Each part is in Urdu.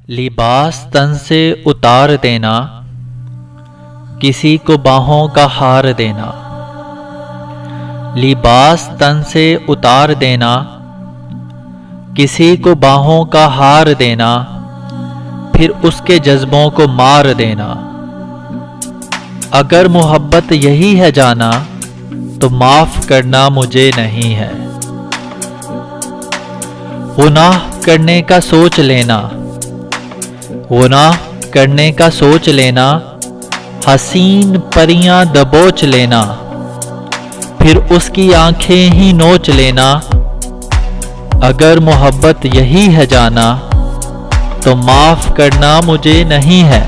لباس تن سے اتار دینا، کسی کو باہوں کا ہار دینا۔ لباس تن سے اتار دینا، کسی کو باہوں کا ہار دینا، پھر اس کے جذبوں کو مار دینا۔ اگر محبت یہی ہے جانا تو معاف کرنا مجھے نہیں ہے۔ گناہ کرنے کا سوچ لینا، گناہ کرنے کا سوچ لینا، حسین پریاں دبوچ لینا، پھر اس کی آنکھیں ہی نوچ لینا۔ اگر محبت یہی ہے جانا تو معاف کرنا مجھے نہیں ہے۔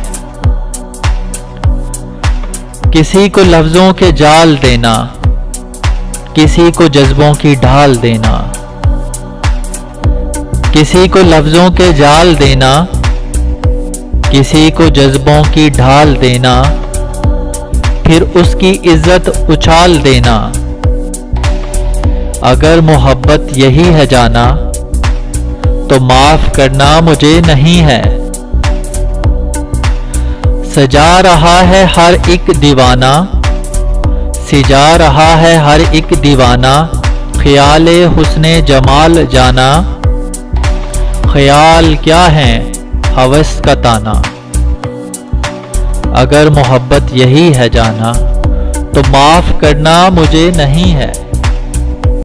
کسی کو لفظوں کے جال دینا، کسی کو جذبوں کی ڈھال دینا۔ کسی کو لفظوں کے جال دینا، کسی کو جذبوں کی ڈھال دینا، پھر اس کی عزت اچھال دینا۔ اگر محبت یہی ہے جانا تو معاف کرنا مجھے نہیں ہے۔ سجا رہا ہے ہر ایک دیوانہ، سجا رہا ہے ہر ایک دیوانہ، خیال حسن جمال جانا۔ خیال کیا ہے ہوس کا تانا۔ اگر محبت یہی ہے جانا تو معاف کرنا مجھے نہیں ہے۔